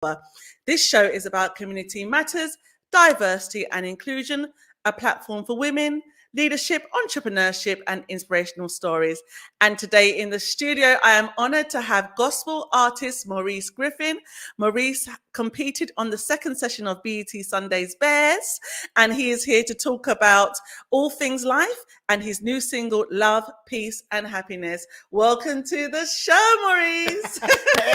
Power. This show is about community matters, diversity and inclusion, a platform for women, leadership, entrepreneurship, and inspirational stories. And today in the studio, I am honored to have gospel artist Maurice Griffin. Maurice competed on the second session of BET Sunday's Best, and he is here to talk about all things life and his new single, Love, Peace, and Happiness. Welcome to the show, Maurice.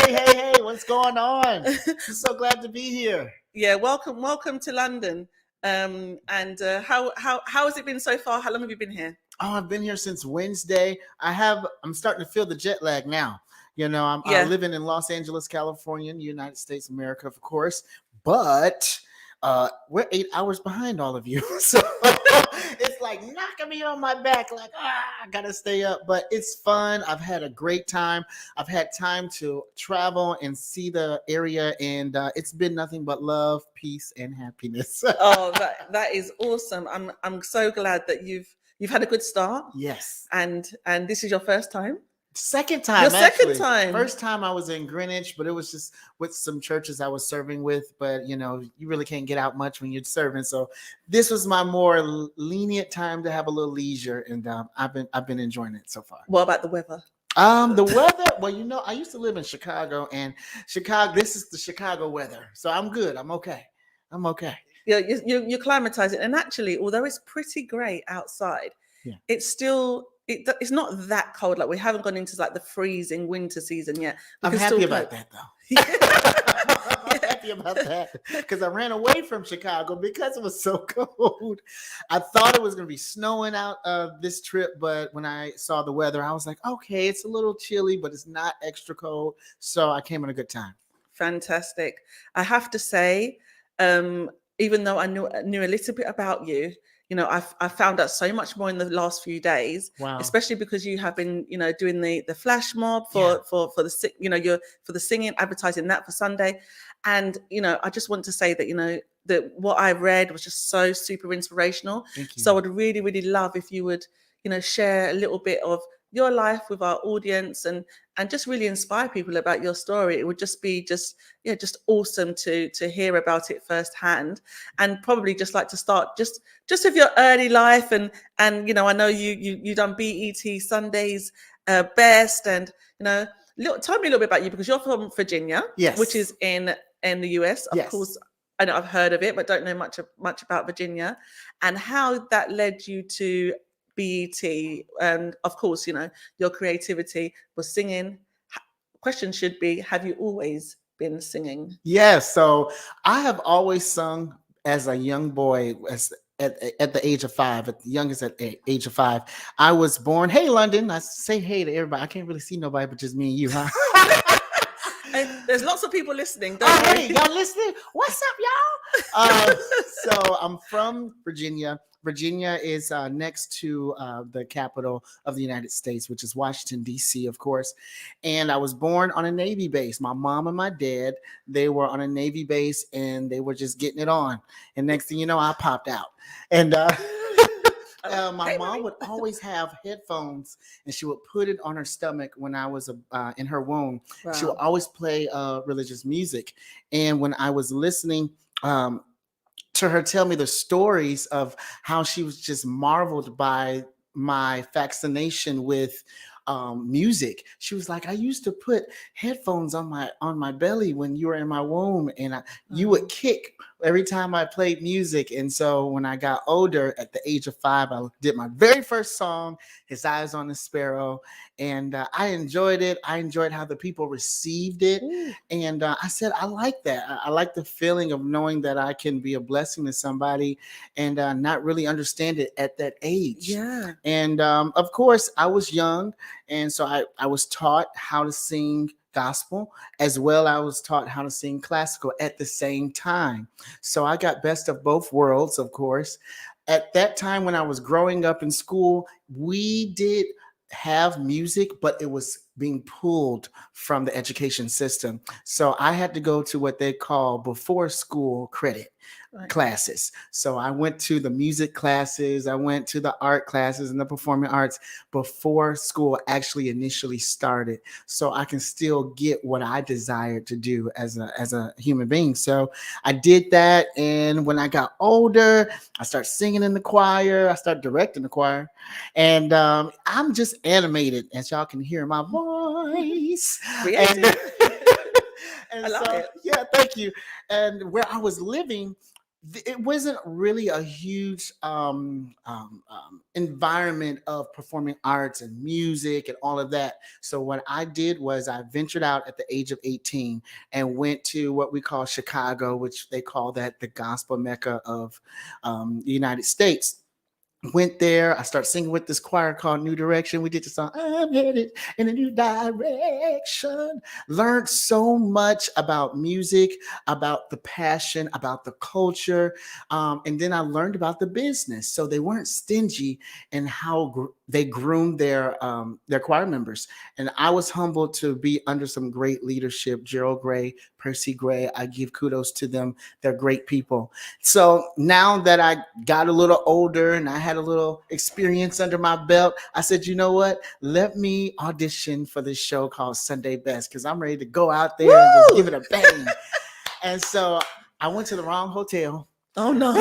Hey, what's going on? I'm so glad to be here. Yeah, welcome to London. How has it been so far? How long have you been here? Oh, I've been here since Wednesday. I'm starting to feel the jet lag now. I'm living in Los Angeles, California, in the United States of America, of course. But we're 8 hours behind all of you. So it's like knocking me on my back, like, I gotta stay up. But it's fun. I've had a great time. I've had time to travel and see the area, and it's been nothing but love, peace, and happiness. Oh, that is awesome. I'm so glad that you've had a good start. Yes. And this is your first time? Second time. Your second time. First time I was in Greenwich, but it was just with some churches I was serving with. But you really can't get out much when you're serving. So this was my more lenient time to have a little leisure, and I've been enjoying it so far. What about the weather? The weather. Well, I used to live in Chicago, and this is the Chicago weather. So I'm good. I'm okay. Yeah, you're climatizing, and actually, although it's pretty great outside, it's still. It's not that cold. Like we haven't gone into like the freezing winter season yet. I'm happy about that though. I'm happy about that because I ran away from Chicago because it was so cold. I thought it was going to be snowing out this trip, but when I saw the weather, I was like, okay, it's a little chilly, but it's not extra cold. So I came in a good time. Fantastic. I have to say, even though I knew a little bit about you, I found out so much more in the last few days. Wow. Especially because you have been, doing the flash mob for the for the singing, advertising that for Sunday, and I just want to say that that what I read was just so super inspirational. Thank you. So I would really, really love if you would share a little bit of your life with our audience and just really inspire people about your story. It would just be just awesome to hear about it firsthand, and probably just like to start just with your early life and I know you done BET Sundays Best, and tell me a little bit about you because you're from Virginia, yes, which is in the US. Of course, I know I've heard of it, but don't know much about Virginia and how that led you to BET, and of course, your creativity was singing. Question should be, have you always been singing? Yes. So I have always sung as a young boy, at the age of 5, at the youngest at the age of 5. I was born. Hey, London. I say hey to everybody. I can't really see nobody but just me and you, huh? There's lots of people listening. Hey, y'all listening? What's up, y'all? So I'm from Virginia. Virginia is next to the capital of the United States, which is Washington, D.C., of course. And I was born on a Navy base. My mom and my dad, they were on a Navy base, and they were just getting it on. And next thing you know, I popped out. And my mom would always have headphones, and she would put it on her stomach when I was in her womb. Wow. She would always play religious music. And when I was listening to her tell me the stories of how she was just marveled by my fascination with music. She was like, I used to put headphones on my belly when you were in my womb, and you would kick every time I played music. And so when I got older, at the age of 5, I did my very first song, His Eyes on the Sparrow. And I enjoyed it. I enjoyed how the people received it. And I said, I like that. I like the feeling of knowing that I can be a blessing to somebody and not really understand it at that age. Yeah. And of course, I was young. And so I was taught how to sing gospel, as well I was taught how to sing classical at the same time. So I got best of both worlds, of course. At that time when I was growing up in school, we did have music, but it was being pulled from the education system. So I had to go to what they call before school credit. Right. classes. So I went to the music classes, I went to the art classes and the performing arts before school actually initially started, so I can still get what I desired to do as a human being. So I did that, and when I got older, I started singing in the choir, I started directing the choir, and I'm just animated, as y'all can hear my voice. And Creative. and I love so it. yeah, thank you. And where I was living, it wasn't really a huge environment of performing arts and music and all of that. So what I did was I ventured out at the age of 18 and went to what we call Chicago, which they call that the gospel mecca of the United States. Went there. I started singing with this choir called New Direction. We did the song, I'm headed in a new direction. Learned so much about music, about the passion, about the culture. And then I learned about the business. So they weren't stingy in how they groomed their choir members. And I was humbled to be under some great leadership. Gerald Gray, Percy Gray, I give kudos to them. They're great people. So now that I got a little older and I had a little experience under my belt, I said, you know what? Let me audition for this show called Sunday Best, because I'm ready to go out there and just give it a bang. And so I went to the wrong hotel. Oh no.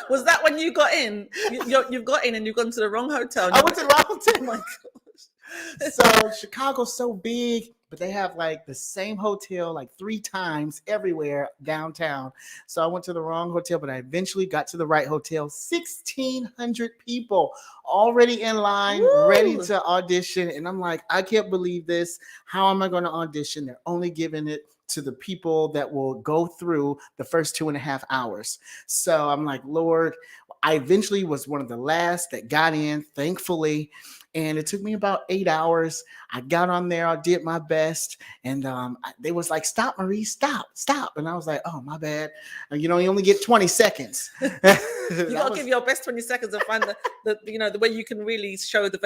Was that when you got in? You've got in and you've gone to the wrong hotel. I went to the wrong hotel. Oh my gosh. So Chicago's so big, but they have like the same hotel like 3 times everywhere downtown. So I went to the wrong hotel, but I eventually got to the right hotel. 1,600 people already in line, Woo! ready to audition. And I'm like, I can't believe this. How am I going to audition? They're only giving it to the people that will go through the first 2.5 hours. So I'm like, Lord, I eventually was one of the last that got in, thankfully. And it took me about 8 hours. I got on there, I did my best, and they was like, "Stop, Maurice, stop!" And I was like, "Oh, my bad. You only get 20 seconds." You got to give your best 20 seconds to find the way you can really show the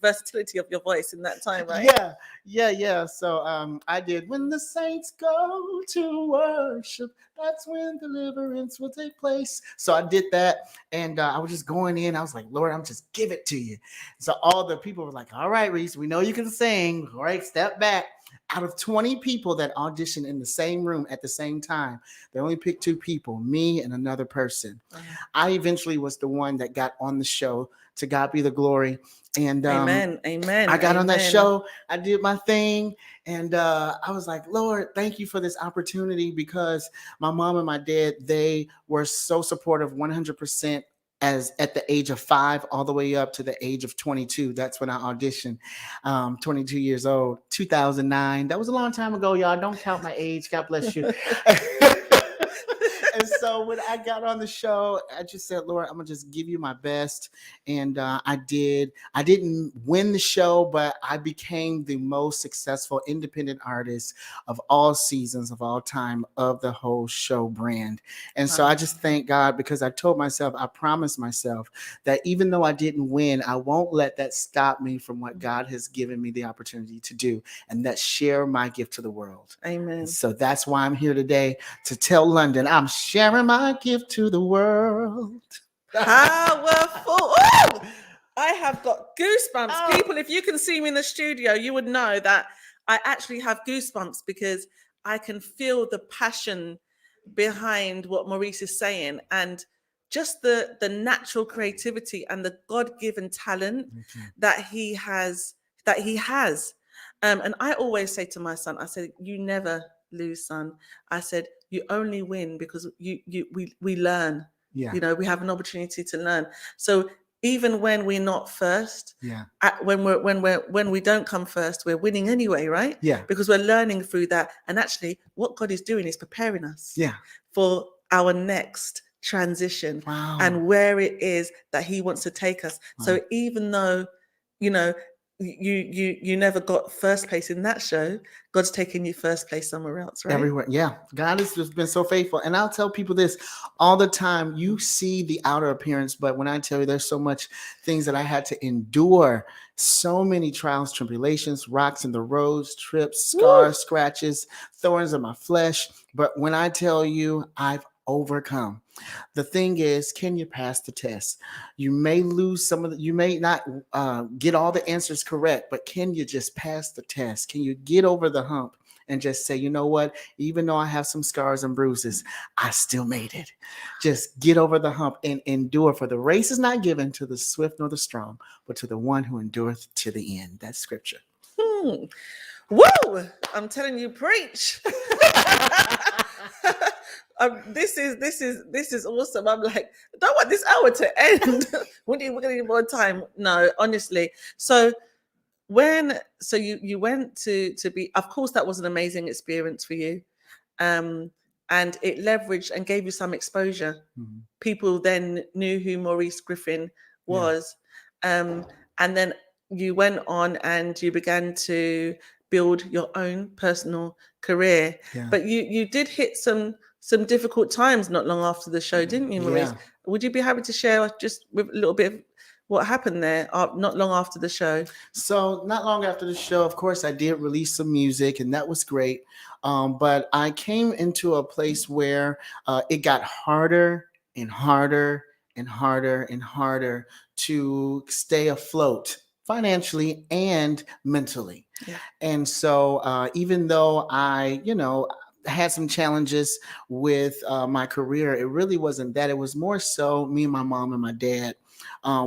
versatility of your voice in that time, right? Yeah. So I did. When the saints go to worship, that's when deliverance will take place. So I did that, and I was just going in. I was like, Lord, I'm just give it to you. So all the people were like, all right, Reese, we know you can sing. All right, step back. Out of 20 people that auditioned in the same room at the same time, they only picked 2 people, me and another person. I eventually was the one that got on the show. To God be the glory. And Amen. I got on that show. I did my thing. And I was like, Lord, thank you for this opportunity, because my mom and my dad, they were so supportive 100%. As at the age of 5 all the way up to the age of 22. That's when I auditioned. 22 years old, 2009. That was a long time ago, y'all. Don't count my age. God bless you. And so when I got on the show, I just said, Lord, I'm gonna just give you my best. And I did. I didn't win the show, but I became the most successful independent artist of all seasons, of all time, of the whole show brand. And so I just thank God, because I told myself, I promised myself that even though I didn't win, I won't let that stop me from what God has given me the opportunity to do, and that's share my gift to the world. Amen. And so that's why I'm here today, to tell London I'm sharing my gift to the world. Powerful. Ooh! I have got goosebumps. Oh. People, if you can see me in the studio, you would know that I actually have goosebumps, because I can feel the passion behind what Maurice is saying, and just the natural creativity and the God-given talent that he has. And I always say to my son, I said, you never lose, son. I said, you only win because we learn. Yeah. We have an opportunity to learn. So even when we're not first, Yeah. when we don't come first, we're winning anyway, right? Yeah. Because we're learning through that. And actually, what God is doing is preparing us Yeah. for our next transition. Wow. And where it is that he wants to take us. Wow. So even though, you never got first place in that show. God's taking you first place somewhere else, right? Everywhere. Yeah. God has just been so faithful. And I'll tell people this all the time. You see the outer appearance, but when I tell you there's so much things that I had to endure, so many trials, tribulations, rocks in the roads, trips, Woo! scars, scratches, thorns in my flesh. But when I tell you I've overcome, the thing is, can you pass the test? You may lose some of the, you may not get all the answers correct, but can you just pass the test? Can you get over the hump and just say, you know what? Even though I have some scars and bruises, I still made it. Just get over the hump and endure. For the race is not given to the swift nor the strong, but to the one who endureth to the end. That's scripture. Hmm. Woo! I'm telling you, preach. This is awesome. I'm like, I don't want this hour to end. We're gonna need more time. No, honestly. So you went to be, of course, that was an amazing experience for you. Um, and it leveraged and gave you some exposure. Mhm. People then knew who Maurice Griffin Yeah. was. And then you went on and you began to build your own personal career. Yeah. But you did hit some difficult times not long after the show, didn't you, Maurice? Yeah. Would you be happy to share just with a little bit of what happened there not long after the show? So not long after the show, of course, I did release some music, and that was great. But I came into a place where it got harder and harder and harder and harder to stay afloat financially and mentally. Yeah. And so even though I, had some challenges with my career, it really wasn't that. It was more so me and my mom and my dad.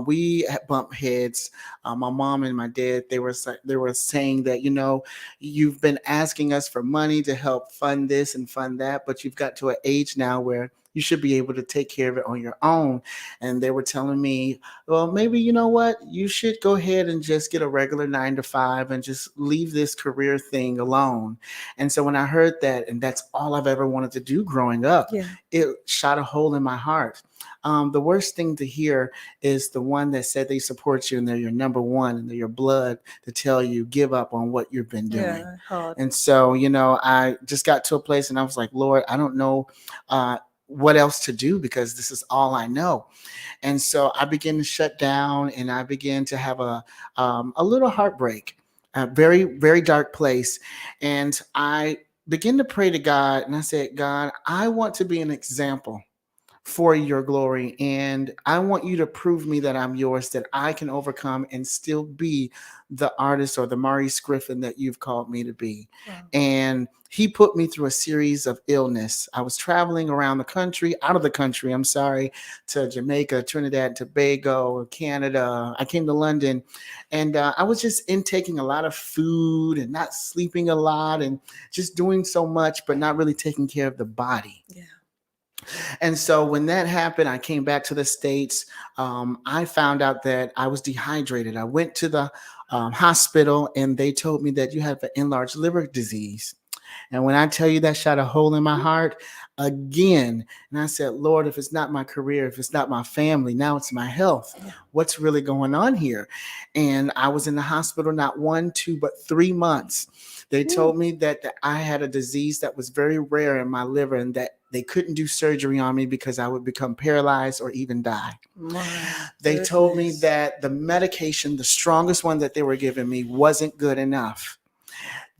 We had bumped heads. My mom and my dad, they were saying that, you've been asking us for money to help fund this and fund that, but you've got to an age now where you should be able to take care of it on your own. And they were telling me, well, maybe, you know what, you should go ahead and just get a regular 9 to 5 and just leave this career thing alone. And so when I heard that, and that's all I've ever wanted to do growing up, Yeah. it shot a hole in my heart. The worst thing to hear is the one that said they support you and they're your number one and they're your blood, to tell you give up on what you've been doing. Yeah, hard. And so, I just got to a place and I was like, Lord, I don't know what else to do, because this is all I know. And so I began to shut down and I began to have a little heartbreak, a very, very dark place. And I began to pray to God and I said, God, I want to be an example for your glory. And I want you to prove me that I'm yours, that I can overcome and still be the artist or the Maurice Griffin that you've called me to be. Wow. And he put me through a series of illness. I was traveling around the country, out of the country, I'm sorry, to Jamaica, Trinidad and Tobago, Canada. I came to London, and I was just intaking a lot of food and not sleeping a lot and just doing so much, but not really taking care of the body. Yeah. And so when that happened, I came back to the States. I found out that I was dehydrated. I went to the hospital and they told me that you have an enlarged liver disease. And when I tell you, that shot a hole in my heart again. And I said, Lord, if it's not my career, if it's not my family, now it's my health. What's really going on here? And I was in the hospital not 1, 2, but 3 months. They told me that I had a disease that was very rare in my liver and that they couldn't do surgery on me because I would become paralyzed or even die. They told me that the medication, the strongest one that they were giving me, wasn't good enough.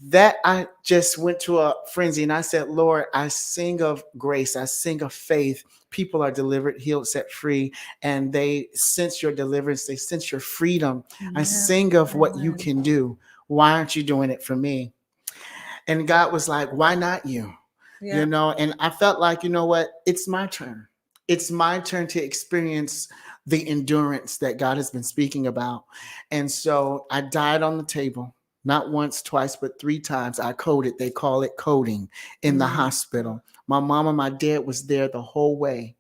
That I just went to a frenzy and I said, Lord, I sing of grace. I sing of faith. People are delivered, healed, set free, and they sense your deliverance. They sense your freedom. I sing of what you can do. Why aren't you doing it for me? And God was like, why not you? Yeah. And I felt like, you know what? It's my turn. It's my turn to experience the endurance that God has been speaking about. And so I died on the table. Not once, twice, but 3 times. I coded. They call it coding in the hospital. My mom and my dad was there the whole way.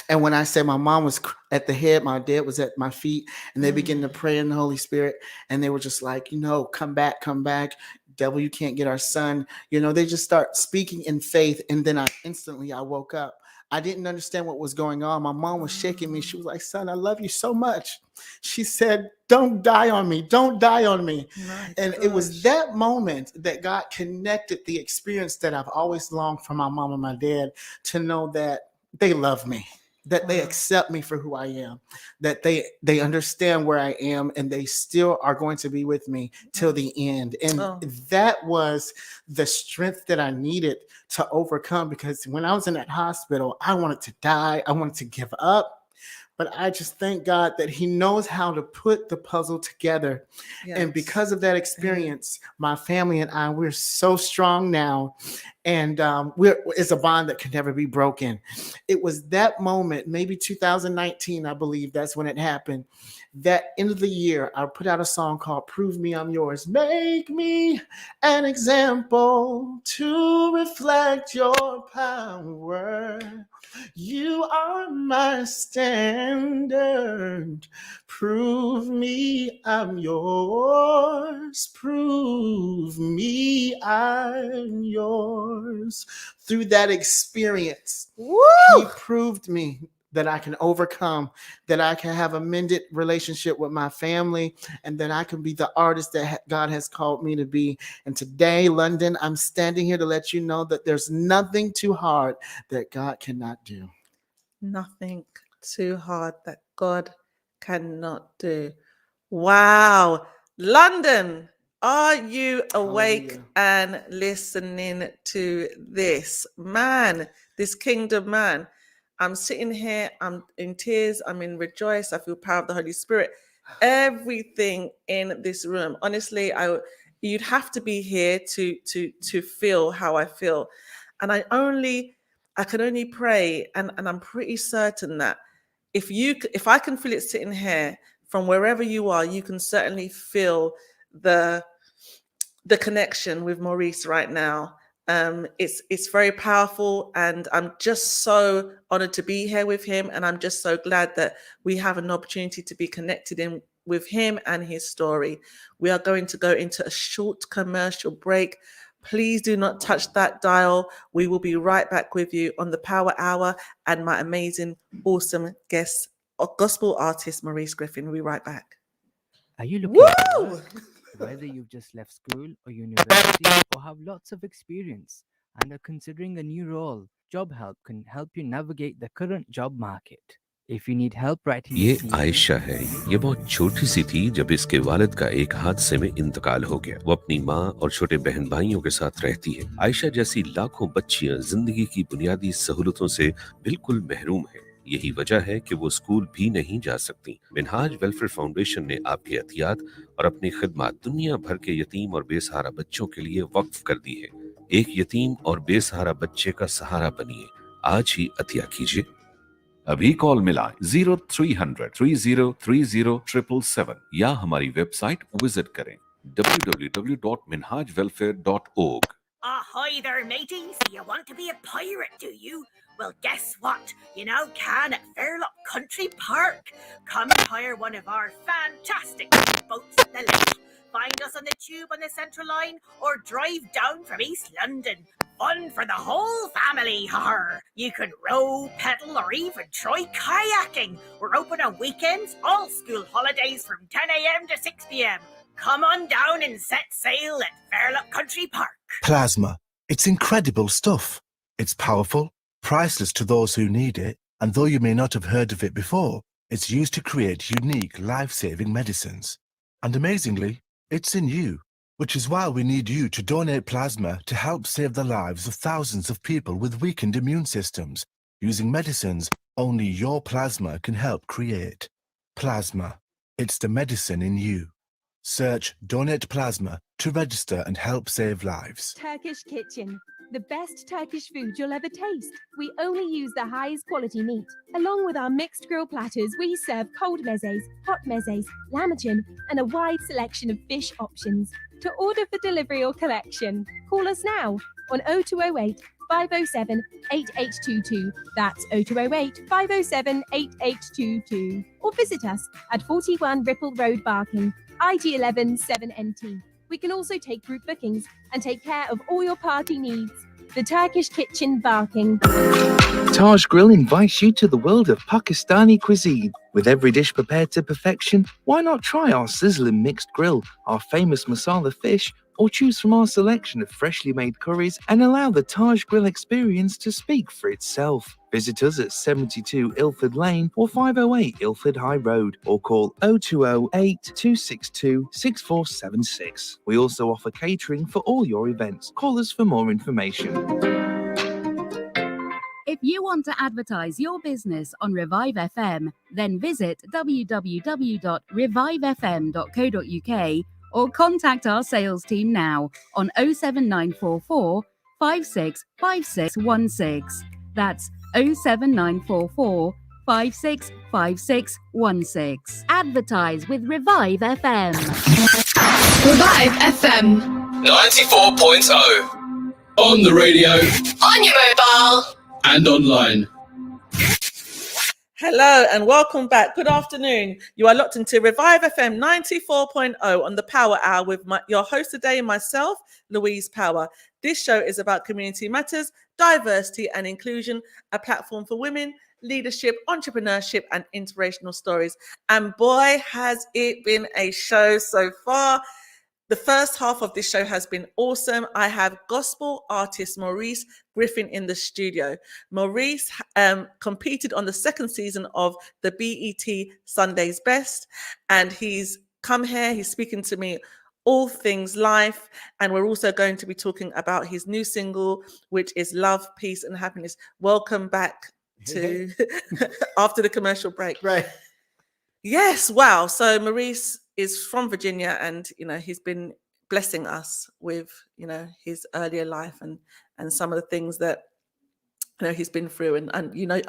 And when I say my mom was at the head, my dad was at my feet, and they began to pray in the Holy Spirit. And they were just like, come back, come back. Devil, you can't get our son. They just start speaking in faith. And then I woke up. I didn't understand what was going on. My mom was shaking me. She was like, son, I love you so much. She said, don't die on me. Don't die on me. My And it was gosh. that moment that God connected the experience that I've always longed for my mom and my dad to know that they love me, that they Wow. accept me for who I am, that they understand where I am, and they still are going to be with me till the end. And Oh, that was the strength that I needed to overcome, because when I was in that hospital, I wanted to die. I wanted to give up. But I just thank God that He knows how to put the puzzle together. And yes. because of that experience, my family and I, we're so strong now. And it's a bond that can never be broken. It was that moment, maybe 2019, I believe that's when it happened. That end of the year, I put out a song called Prove Me I'm Yours. Make me an example to reflect your power. You are my standard. Prove me I'm yours. Prove me I'm yours. Through that experience, Woo! He proved me that I can overcome, that I can have a mended relationship with my family, and that I can be the artist that God has called me to be. And today, London, I'm standing here to let you know that there's nothing too hard that God cannot do. Nothing too hard that God cannot do. Wow. London, are you awake Hallelujah. and listening to this? Man, this kingdom man. I'm sitting here, I'm in tears, I'm in rejoice, I feel power of the Holy Spirit. Everything in this room. Honestly, you'd have to be here to feel how I feel. And I can only pray, and I'm pretty certain that if I can feel it sitting here from wherever you are, you can certainly feel the the connection with Maurice right now. It's very powerful, and I'm just so honored to be here with him, and I'm just so glad that we have an opportunity to be connected in with him and his story. We are going to go into a short commercial break. Please do not touch that dial. We will be right back with you on the Power Hour and my amazing, awesome guest, gospel artist Maurice Griffin. We'll be right back. Are you looking for Woo! work? Whether you've just left school or university or have lots of experience and are considering a new role, Job Help can help you navigate the current job market. If you need help writing a ये CV, Ayesha है। ये बहुत छोटी सी थी जब इसके वालिद का एक हादसे में इंतकाल हो गया। वो अपनी माँ और छोटे बहन भाइयों के साथ रहती है। आयशा जैसी लाखों बच्चियां जिंदगी की बुनियादी सहूलतों से बिल्कुल महरूम है। यही वजह है कि वो स्कूल भी नहीं जा सकती। मिनहाज वेलफेयर फाउंडेशन ने आपकी एहतियात और अपनी खिदमत दुनिया भर के यतीम और बेसहारा बच्चों के लिए वक्फ कर दी है। एक यतीम और बेसहारा बच्चे का सहारा बनिए। आज ही अतिया कीजिए। अभी कॉल मिलाएं 0300 3030 या हमारी वेबसाइट विजिट करें www.minhajwelfare.org. Ahoy there, mateys! You want to be a pirate, do you? Well, guess what? You now can at Fairlock Country Park. Come and hire one of our fantastic boats at the lake. Find us on the tube on the Central Line or drive down from East London. Fun for the whole family, har! You can row, pedal, or even try kayaking. We're open on weekends, all school holidays from 10 a.m. to 6 p.m. Come on down and set sail at Fairlock Country Park. Plasma. It's incredible stuff. It's powerful, priceless to those who need it, and though you may not have heard of it before, it's used to create unique life-saving medicines. And amazingly, it's in you, which is why we need you to donate plasma to help save the lives of thousands of people with weakened immune systems, using medicines only your plasma can help create. Plasma. It's the medicine in you. Search Donate Plasma to register and help save lives. Turkish Kitchen. The best Turkish food you'll ever taste. We only use the highest quality meat. Along with our mixed grill platters, we serve cold mezes, hot mezes, lahmacun, and a wide selection of fish options. To order for delivery or collection, call us now on 0208 507 8822. That's 0208 507 8822. Or visit us at 41 Ripple Road, Barking, IG11 7NT. We can also take group bookings and take care of all your party needs. The Turkish kitchen barking. Taj Grill invites you to the world of Pakistani cuisine. With every dish prepared to perfection, why not try our sizzling mixed grill, our famous masala fish, or choose from our selection of freshly made curries and allow the Taj Grill experience to speak for itself. Visit us at 72 Ilford Lane or 508 Ilford High Road or call 0208 262 6476. We also offer catering for all your events. Call us for more information. If you want to advertise your business on Revive FM, then visit www.revivefm.co.uk or contact our sales team now on 07944 565616. That's 07944 565616. Advertise with Revive FM. Revive FM 94.0 on the radio, on your mobile, and online. Hello and welcome back. Good afternoon. You are locked into Revive FM 94.0 on the Power Hour with your host today, myself, Louise Power. This show is about community matters, diversity and inclusion, a platform for women, leadership, entrepreneurship and inspirational stories. And boy, has it been a show so far. The first half of this show has been awesome. I have gospel artist Maurice Griffin in the studio. Maurice competed on the second season of the BET Sunday's Best, and he's come here. He's speaking to me all things life, and we're also going to be talking about his new single, which is Love, Peace and Happiness. Welcome back to after the commercial break. Right. Yes, wow. So Maurice is from Virginia, and he's been blessing us with his earlier life and some of the things that he's been through. And I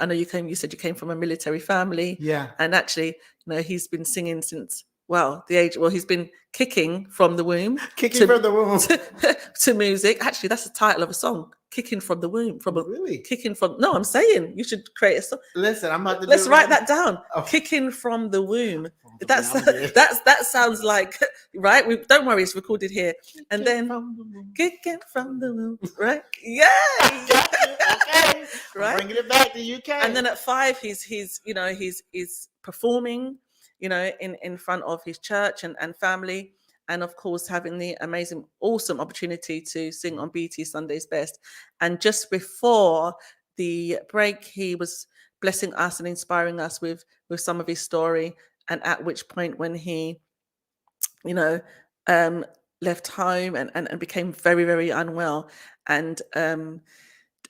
know you said you came from a military family. Yeah. And actually, he's been singing since he's been kicking from the womb. To music. Actually, that's the title of a song. Kicking from the womb. No, I'm saying you should create a song. Listen, I'm about to let's write that down. Okay. Kicking from the womb. That sounds like right. Don't worry, it's recorded here. And then kicking from the womb, right? Yeah. Okay. Right. Bringing it back to UK. And then at 5, he's performing, in front of his church and family. And of course, having the amazing, awesome opportunity to sing on BT Sunday's Best. And just before the break, he was blessing us and inspiring us with some of his story. And at which point, when he, left home and became very, very unwell and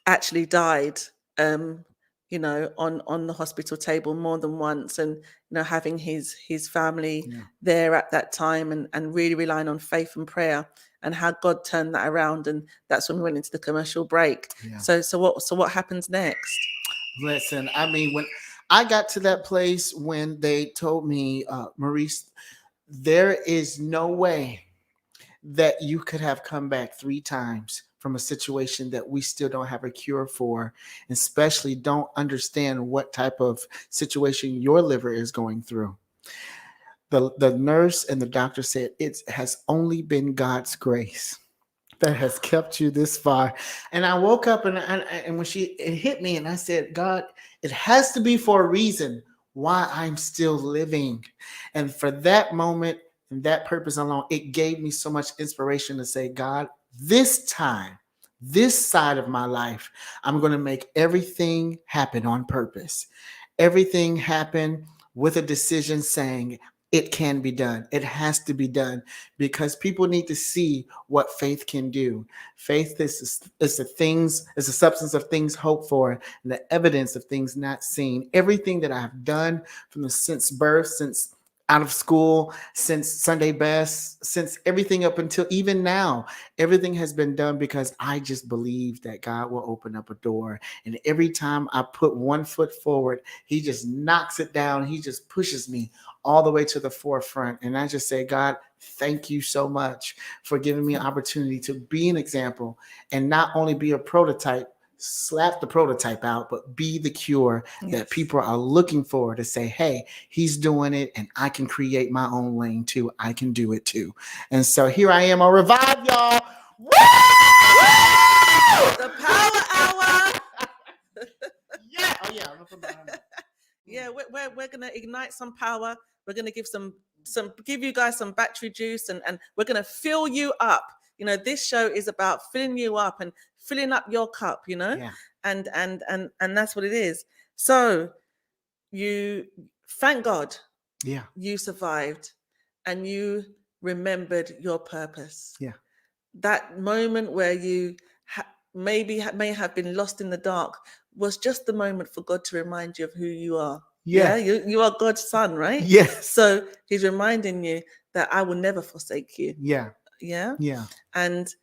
actually died, on the hospital table more than once, and having his family there at that time and really relying on faith and prayer and how God turned that around. And that's when we went into the commercial break. Yeah. So what happens next? Listen, I mean, when I got to that place when they told me, Maurice, there is no way that you could have come back 3 times from a situation that we still don't have a cure for, and especially don't understand what type of situation your liver is going through. The nurse and the doctor said it has only been God's grace that has kept you this far. And I woke up and when it hit me, and I said, God, it has to be for a reason why I'm still living. And for that moment and that purpose alone, it gave me so much inspiration to say, God, this time, this side of my life, I'm going to make everything happen on purpose. Everything happen with a decision saying it can be done. It has to be done, because people need to see what faith can do. Faith is the substance of things hoped for, and the evidence of things not seen. Everything that I have done since birth, since out of school, since Sunday Best, since everything up until even now, everything has been done because I just believe that God will open up a door. And every time I put one foot forward, he just knocks it down. He just pushes me all the way to the forefront. And I just say, God, thank you so much for giving me an opportunity to be an example and not only be a prototype, slap the prototype out, but be the cure that people are looking for, to say, hey, he's doing it and I can create my own lane too. I can do it too. And so here I am on Revive, y'all. Woo! The we're gonna ignite some power. We're gonna give give you guys some battery juice, and we're gonna fill you up. You know, this show is about filling you up and filling up your cup, you know? Yeah. And that's what it is. So you thank God Yeah. you survived and you remembered your purpose. Yeah. That moment where you may have been lost in the dark was just the moment for God to remind you of who you are. Yeah. You are God's son, right? Yes. So he's reminding you that I will never forsake you. Yeah. Yeah. Yeah. And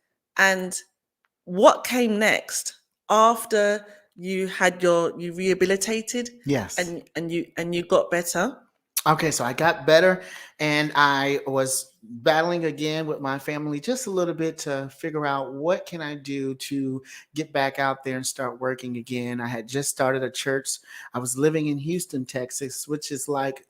what came next after you had you rehabilitated? Yes. And you got better? Okay, so I got better, and I was battling again with my family just a little bit to figure out what can I do to get back out there and start working again. I had just started a church. I was living in Houston, Texas, which is like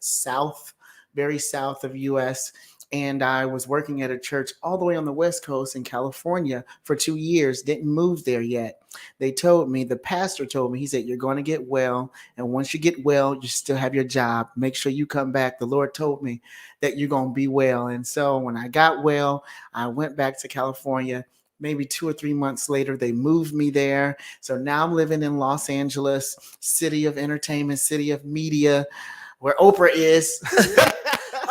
very south of US. And I was working at a church all the way on the West Coast in California for 2 years, didn't move there yet. The pastor told me, he said, you're going to get well. And once you get well, you still have your job. Make sure you come back. The Lord told me that you're going to be well. And so when I got well, I went back to California. Maybe 2 or 3 months later, they moved me there. So now I'm living in Los Angeles, city of entertainment, city of media, where Oprah is.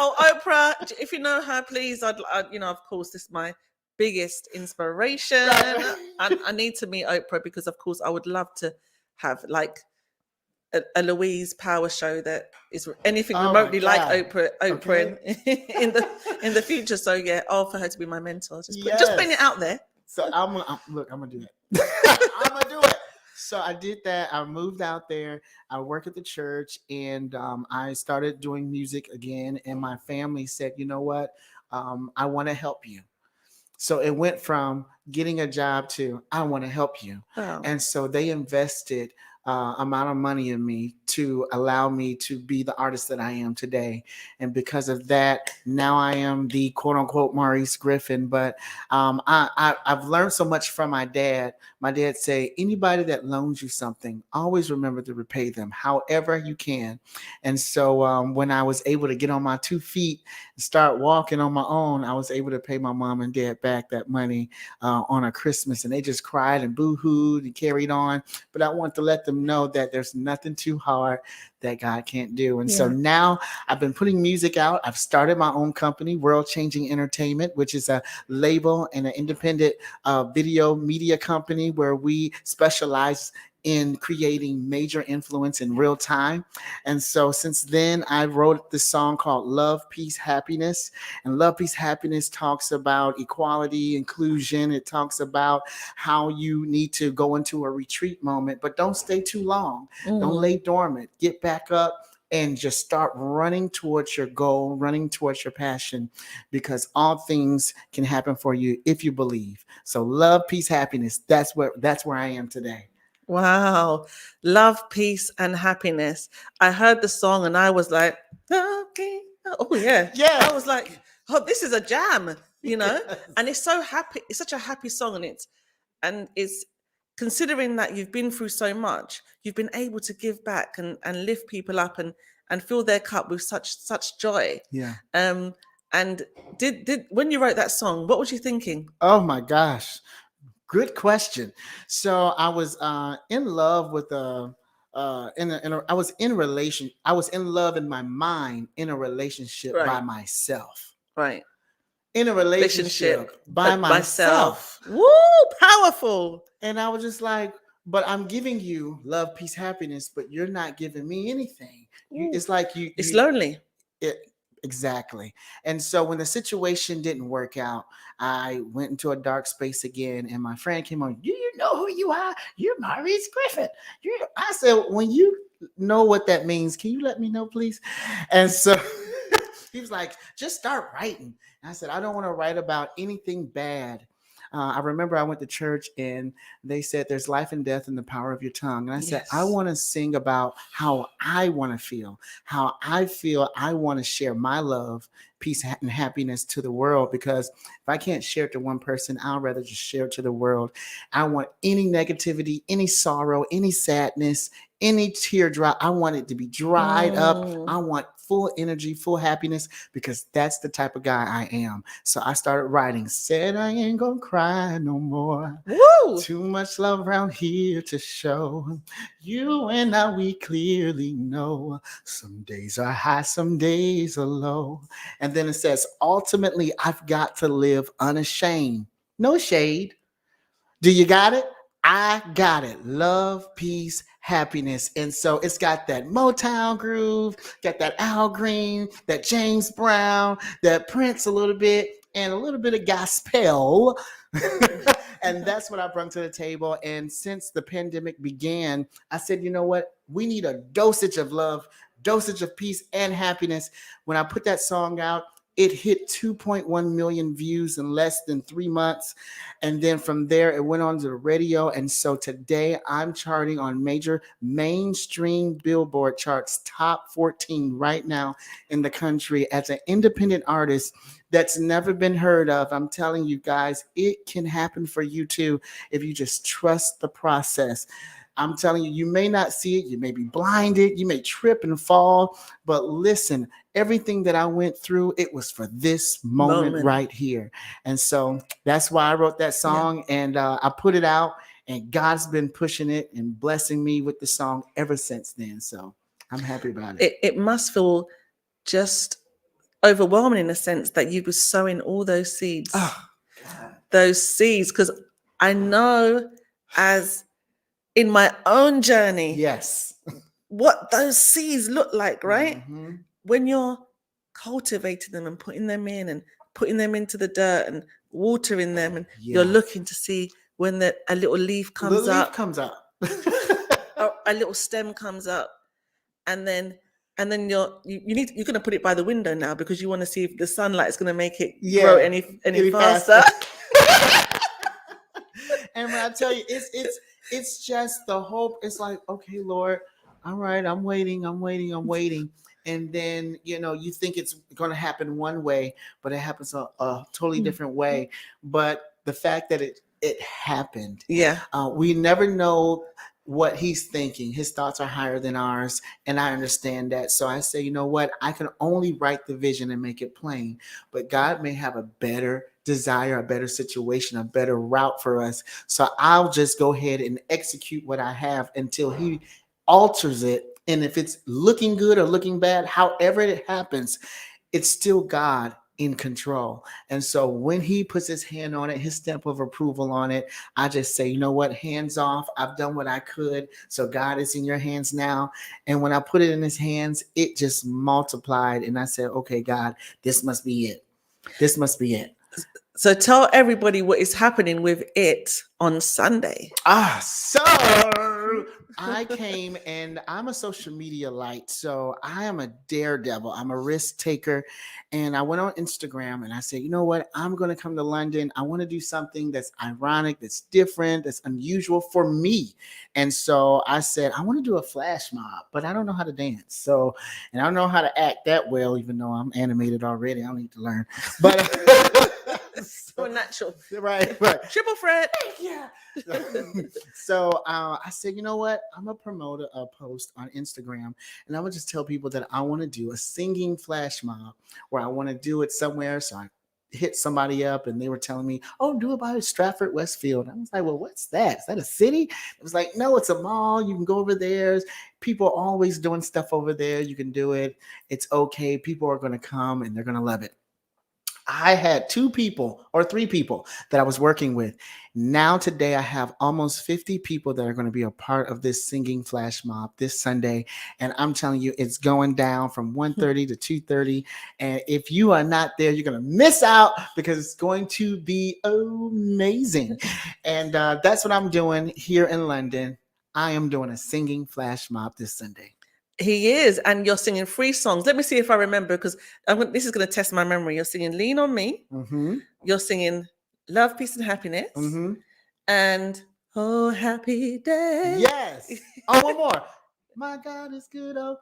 Oh, Oprah, if you know her, please, I'd of course, this is my biggest inspiration. I need to meet Oprah because, of course, I would love to have like a Louise Power show that is anything remotely like Oprah Okay. in the future. So yeah, for her to be my mentor. Just putting it out there. So I'm gonna do that. I'm gonna do it. So I did that. I moved out there. I work at the church, and I started doing music again. And my family said, you know what? I want to help you. So it went from getting a job to I want to help you. Oh. And so they invested amount of money in me to allow me to be the artist that I am today. And because of that, now I am the quote unquote Maurice Griffin. But I've learned so much from my dad. My dad say, anybody that loans you something, always remember to repay them however you can. And so when I was able to get on my 2 feet and start walking on my own, I was able to pay my mom and dad back that money on a Christmas. And they just cried and boo-hooed and carried on. But I want to let them know that there's nothing too hard that God can't do. And so now I've been putting music out. I've started my own company, World Changing Entertainment, which is a label and an independent video media company where we specialize in creating major influence in real time. And so since then, I wrote this song called Love, Peace, Happiness. And Love, Peace, Happiness talks about equality, inclusion. It talks about how you need to go into a retreat moment, but don't stay too long. Don't lay dormant. Get back up and just start running towards your goal, running towards your passion, because all things can happen for you if you believe. So love, peace, happiness. That's where I am today. Wow. Love, peace, and happiness. I heard the song and I was like, okay. Oh, yeah. Yeah. I was like, oh, this is a jam, you know? Yes. And it's so happy. It's such a happy song. And it's considering that you've been through so much, you've been able to give back and lift people up and fill their cup with such joy. Yeah. And did when you wrote that song, what was you thinking? Oh my gosh. Good question. So I was in love with I was in love in my mind in a relationship by myself. Right. In a relationship by myself. Woo, powerful. And I was just like, but I'm giving you love, peace, happiness, but you're not giving me anything. It's like it's lonely. Exactly. And so when the situation didn't work out, I went into a dark space again, and my friend came on, you know who you are? You're Maurice Griffin. I said, when you know what that means, can you let me know, please? And so he was like, just start writing. And I said, I don't want to write about anything bad. I remember I went to church and they said there's life and death in the power of your tongue. And I said, I want to sing about how I want to feel, how I feel I want to share my love, peace, and happiness to the world. Because if I can't share it to one person, I'd rather just share it to the world. I want any negativity, any sorrow, any sadness, any teardrop, I want it to be dried up. I want full energy, full happiness, because that's the type of guy I am. So I started writing, said I ain't gonna cry no more. Woo! Too much love around here to show. You and I, we clearly know. Some days are high, some days are low. And then it says, ultimately, I've got to live unashamed. No shade. Do you got it? I got it. Love, peace, happiness. And so it's got that Motown groove, got that Al Green, that James Brown, that Prince a little bit, and a little bit of gospel. And that's what I brought to the table. And since the pandemic began, I said, you know what? We need a dosage of love, dosage of peace and happiness. When I put that song out, it hit 2.1 million views in less than 3 months. And then from there, it went on to the radio. And so today I'm charting on major mainstream Billboard charts, top 14 right now in the country as an independent artist that's never been heard of. I'm telling you guys, it can happen for you too if you just trust the process. I'm telling you, you may not see it. You may be blinded. You may trip and fall. But listen, everything that I went through, it was for this moment right here. And so that's why I wrote that song. Yeah. And I put it out. And God's been pushing it and blessing me with the song ever since then. So I'm happy about it. It must feel just overwhelming in a sense that you were sowing all those seeds. Oh, God. Those seeds. Because I know as in my own journey, yes, what those seeds look like, right? Mm-hmm. When you're cultivating them and putting them in and putting them into the dirt and watering them, and you're looking to see when a little leaf comes up, or a little stem comes up, and then you're going to put it by the window now because you want to see if the sunlight is going to make it grow any faster. And when I tell you, it's just the hope. It's like, okay, Lord, all right, I'm waiting. And then, you think it's going to happen one way, but it happens a totally different way. But the fact that it happened, we never know what he's thinking. His thoughts are higher than ours, and I understand that. So I say, you know what? I can only write the vision and make it plain, but God may have a better desire, a better situation, a better route for us. So I'll just go ahead and execute what I have until he alters it. And if it's looking good or looking bad, however it happens, it's still God in control. And so when he puts his hand on it, his stamp of approval on it, I just say, you know what, hands off. I've done what I could. So God is in your hands now. And when I put it in his hands, it just multiplied. And I said, okay, God, this must be it. This must be it. So tell everybody what is happening with it on Sunday. So I came, and I'm a social media light. So I am a daredevil. I'm a risk taker. And I went on Instagram and I said, you know what? I'm going to come to London. I want to do something that's ironic, that's different, that's unusual for me. And so I said, I want to do a flash mob, but I don't know how to dance. So, and I don't know how to act that well, even though I'm animated already. I don't need to learn. But so natural. Right. Triple threat. Yeah. So I said, you know what? I'm going to promote a post on Instagram, and I'm going to just tell people that I want to do a singing flash mob where I want to do it somewhere. So I hit somebody up, and they were telling me, oh, do it by Stratford Westfield. I was like, well, what's that? Is that a city? It was like, no, it's a mall. You can go over there. People are always doing stuff over there. You can do it. It's okay. People are going to come, and they're going to love it. I had 2 people or 3 people that I was working with. Now today I have almost 50 people that are going to be a part of this singing flash mob this Sunday. And I'm telling you, it's going down from 1:30 to 2:30. And if you are not there, you're going to miss out because it's going to be amazing. And that's what I'm doing here in London. I am doing a singing flash mob this Sunday. He is, and you're singing 3 songs. Let me see if I remember, because this is going to test my memory. You're singing "Lean on Me." Mm-hmm. You're singing Love, Peace and Happiness, and Oh Happy Day. Yes. Oh, one more. My God is good. Oh,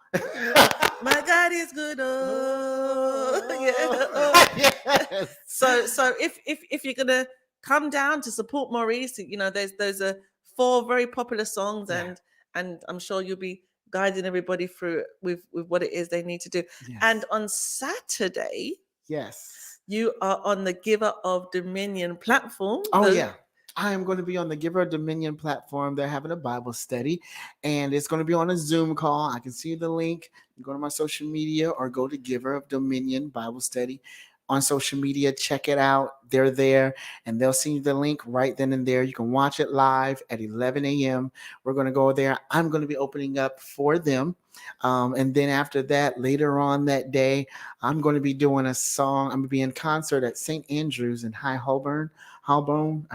my God is good. Oh, yeah. Oh. Yes. So if you're gonna come down to support Maurice, you know, those are 4 very popular songs, and I'm sure you'll be guiding everybody through with what it is they need to do. Yes. And on Saturday, yes, you are on the Giver of Dominion platform. Oh, yeah. I am going to be on the Giver of Dominion platform. They're having a Bible study, and it's going to be on a Zoom call. I can see the link. Go to my social media or go to Giver of Dominion Bible Study on social media. Check it out. They're there, and they'll send you the link right then and there. You can watch it live at 11 a.m. We're going to go there. I'm going to be opening up for them. And then after that, later on that day, I'm going to be doing a song. I'm going to be in concert at St. Andrews in High Holborn. Holborn.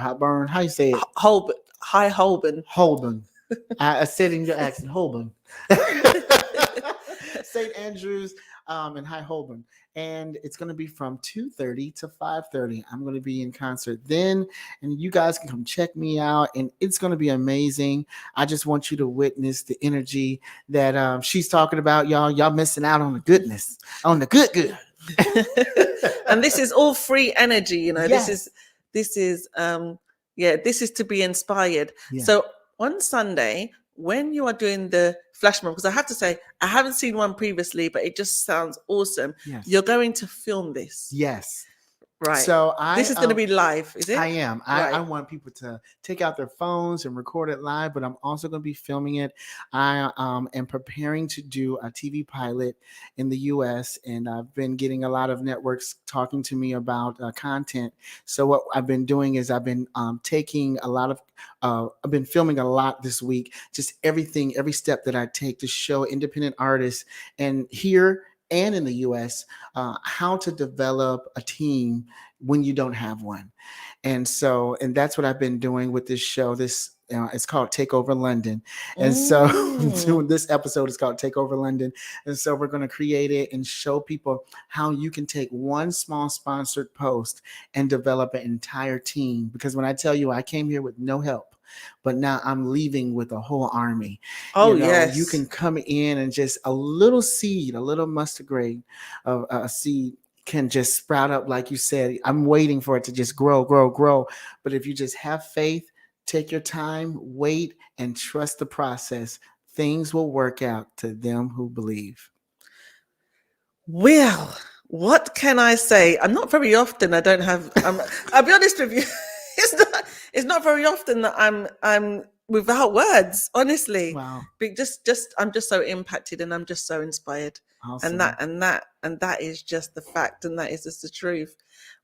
How you say it? High Holborn. Holborn. I said in your accent, Holborn. St. Andrews in High Holborn. And it's going to be from 2:30 to 5:30. I'm going to be in concert then, and you guys can come check me out, and it's going to be amazing. I just want you to witness the energy that she's talking about, y'all. Y'all missing out on the goodness, on the good. And this is all free energy, you know. Yes. This is to be inspired. Yeah. So on Sunday, when you are doing the flash mob, because I have to say I haven't seen one previously, but it just sounds awesome. Yes. You're going to film this. Yes. Right. So this is going to be live, is it? I am. Right. I want people to take out their phones and record it live, but I'm also going to be filming it. I am preparing to do a TV pilot in the U.S., and I've been getting a lot of networks talking to me about content. So what I've been doing is I've been taking a lot of I've been filming a lot this week, just everything, every step that I take to show independent artists and here and in the U.S. How to develop a team when you don't have one. And that's what I've been doing with this show. This it's called Take Over London. And so doing this episode is called Take Over London. And so we're going to create it and show people how you can take one small sponsored post and develop an entire team. Because when I tell you I came here with no help, but now I'm leaving with a whole army. Oh, yes. You can come in and just a little seed, a little mustard grain of a seed can just sprout up. Like you said, I'm waiting for it to just grow. But if you just have faith, take your time, wait, and trust the process, things will work out to them who believe. Well, what can I say? I'm not very often. I don't have. I'll be honest with you. It's not very often that I'm without words. Honestly, wow. But I'm just so impacted, and I'm just so inspired. Awesome. And that is just the fact, and that is just the truth.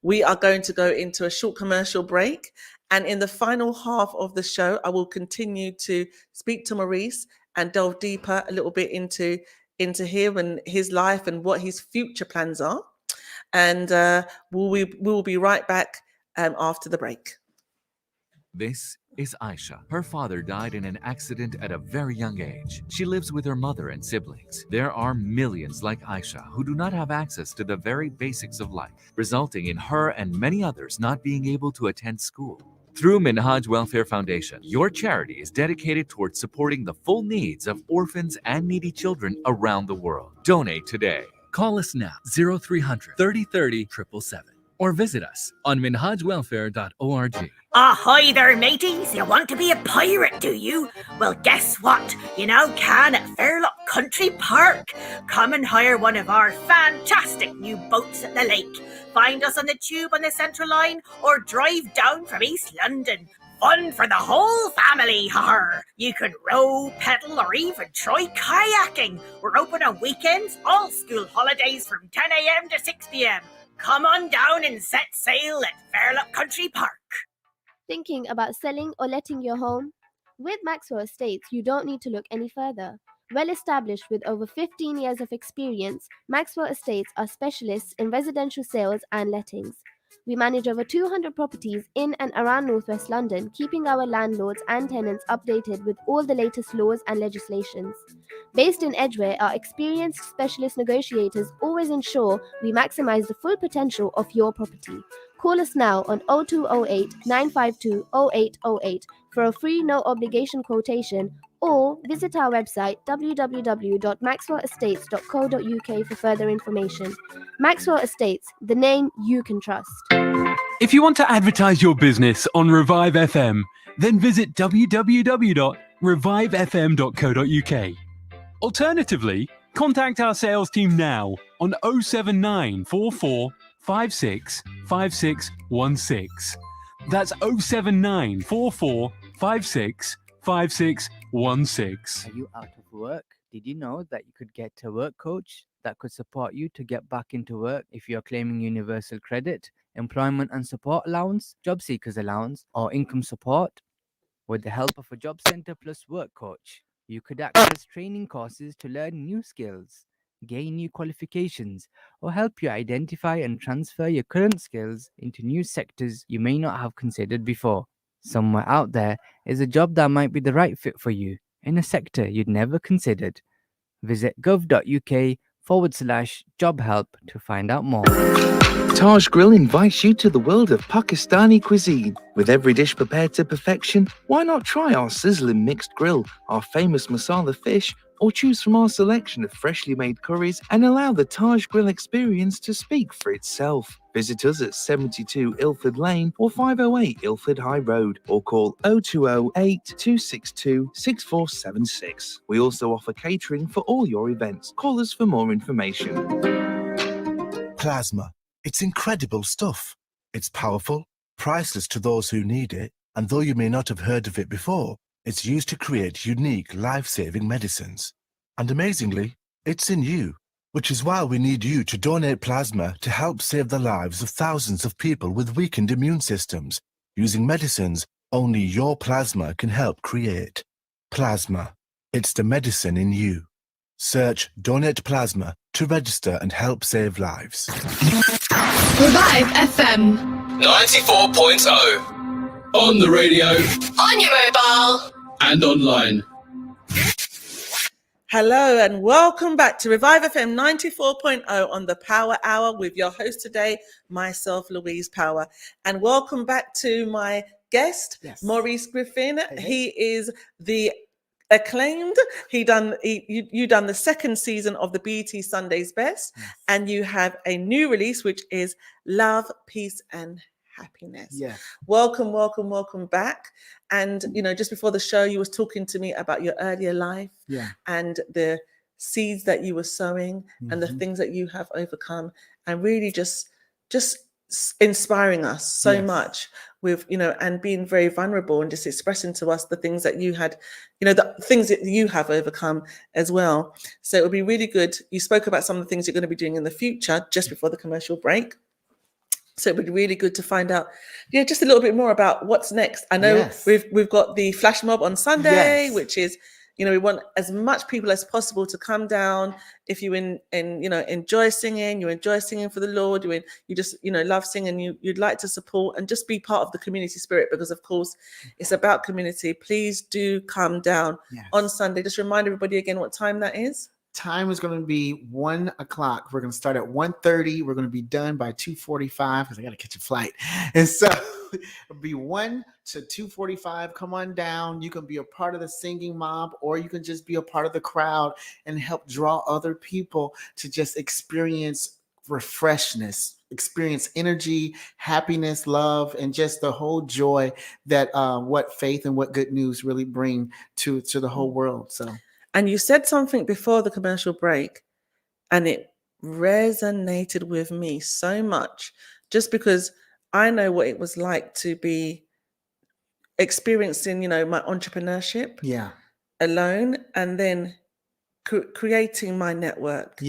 We are going to go into a short commercial break, and in the final half of the show, I will continue to speak to Maurice and delve deeper a little bit into him and his life and what his future plans are. And we will be right back after the break. This is Aisha. Her father died in an accident at a very young age. She lives with her mother and siblings. There are millions like Aisha who do not have access to the very basics of life, resulting in her and many others not being able to attend school. Through Minhaj Welfare Foundation, your charity is dedicated towards supporting the full needs of orphans and needy children around the world. Donate today. Call us now, 0300 3030 777, or visit us on minhajwelfare.org. Ahoy there, mateys! You want to be a pirate, do you? Well, guess what? You now can at Fairlock Country Park. Come and hire one of our fantastic new boats at the lake. Find us on the tube on the Central Line, or drive down from East London. Fun for the whole family, har! You can row, pedal, or even try kayaking. We're open on weekends, all school holidays from 10 a.m. to 6 p.m. Come on down and set sail at Fairlock Country Park. Thinking about selling or letting your home? With Maxwell Estates, you don't need to look any further. Well established with over 15 years of experience, Maxwell Estates are specialists in residential sales and lettings. We manage over 200 properties in and around Northwest London, keeping our landlords and tenants updated with all the latest laws and legislations. Based in Edgware, our experienced specialist negotiators always ensure we maximize the full potential of your property. Call us now on 0208 952 0808 for a free no obligation quotation, or visit our website www.maxwellestates.co.uk for further information. Maxwell Estates, the name you can trust. If you want to advertise your business on Revive FM, then visit www.revivefm.co.uk. Alternatively, contact our sales team now on 07944 56 5616. That's 07944 56 5616. Are you out of work? Did you know that you could get a work coach that could support you to get back into work if you're claiming universal credit, employment and support allowance, job seekers allowance, or income support? With the help of a job center plus work coach, you could access training courses to learn new skills, gain new qualifications, or help you identify and transfer your current skills into new sectors you may not have considered before. Somewhere out there is a job that might be the right fit for you in a sector you'd never considered. Visit gov.uk/job help to find out more. Taj Grill invites you to the world of Pakistani cuisine. With every dish prepared to perfection, why not try our sizzling mixed grill, our famous masala fish, or choose from our selection of freshly made curries and allow the Taj Grill experience to speak for itself. Visit us at 72 Ilford Lane or 508 Ilford High Road, or call 0208 262 6476. We also offer catering for all your events. Call us for more information. Plasma. It's incredible stuff. It's powerful, priceless to those who need it, and though you may not have heard of it before, it's used to create unique life-saving medicines. And amazingly, it's in you, which is why we need you to donate plasma to help save the lives of thousands of people with weakened immune systems, using medicines only your plasma can help create. Plasma. It's the medicine in you. Search Donate Plasma to register and help save lives. Revive FM. 94.0. On the radio. On your mobile. And online. Hello and welcome back to Revive FM 94.0 on the Power Hour with your host today, myself, Louise Power. And welcome back to my guest, Maurice Griffin. He is the acclaimed. You done the second season of the BET Sunday's Best, and you have a new release which is Love, Peace and Happiness. Yeah. Welcome back. And just before the show, you was talking to me about your earlier life, and the seeds that you were sowing, and the things that you have overcome, and really just inspiring us so much with and being very vulnerable and just expressing to us the things that you had, the things that you have overcome as well. So it would be really good. You spoke about some of the things you're going to be doing in the future just before the commercial break. So it would be really good to find out, just a little bit more about what's next. I know we've got the flash mob on Sunday, which is, we want as much people as possible to come down. If you enjoy singing, you enjoy singing for the Lord, you just love singing, you'd like to support and just be part of the community spirit, because of course it's about community. Please do come down on Sunday. Just remind everybody again what time that is. Time is going to be 1 o'clock. We're going to start at 1:30. We're going to be done by 2:45 because I got to catch a flight. And so it'll be 1 to 2:45. Come on down. You can be a part of the singing mob, or you can just be a part of the crowd and help draw other people to just experience refreshness, experience energy, happiness, love, and just the whole joy that what faith and what good news really bring to the whole world. So. And you said something before the commercial break, and it resonated with me so much, just because I know what it was like to be experiencing, my entrepreneurship alone, and then creating my network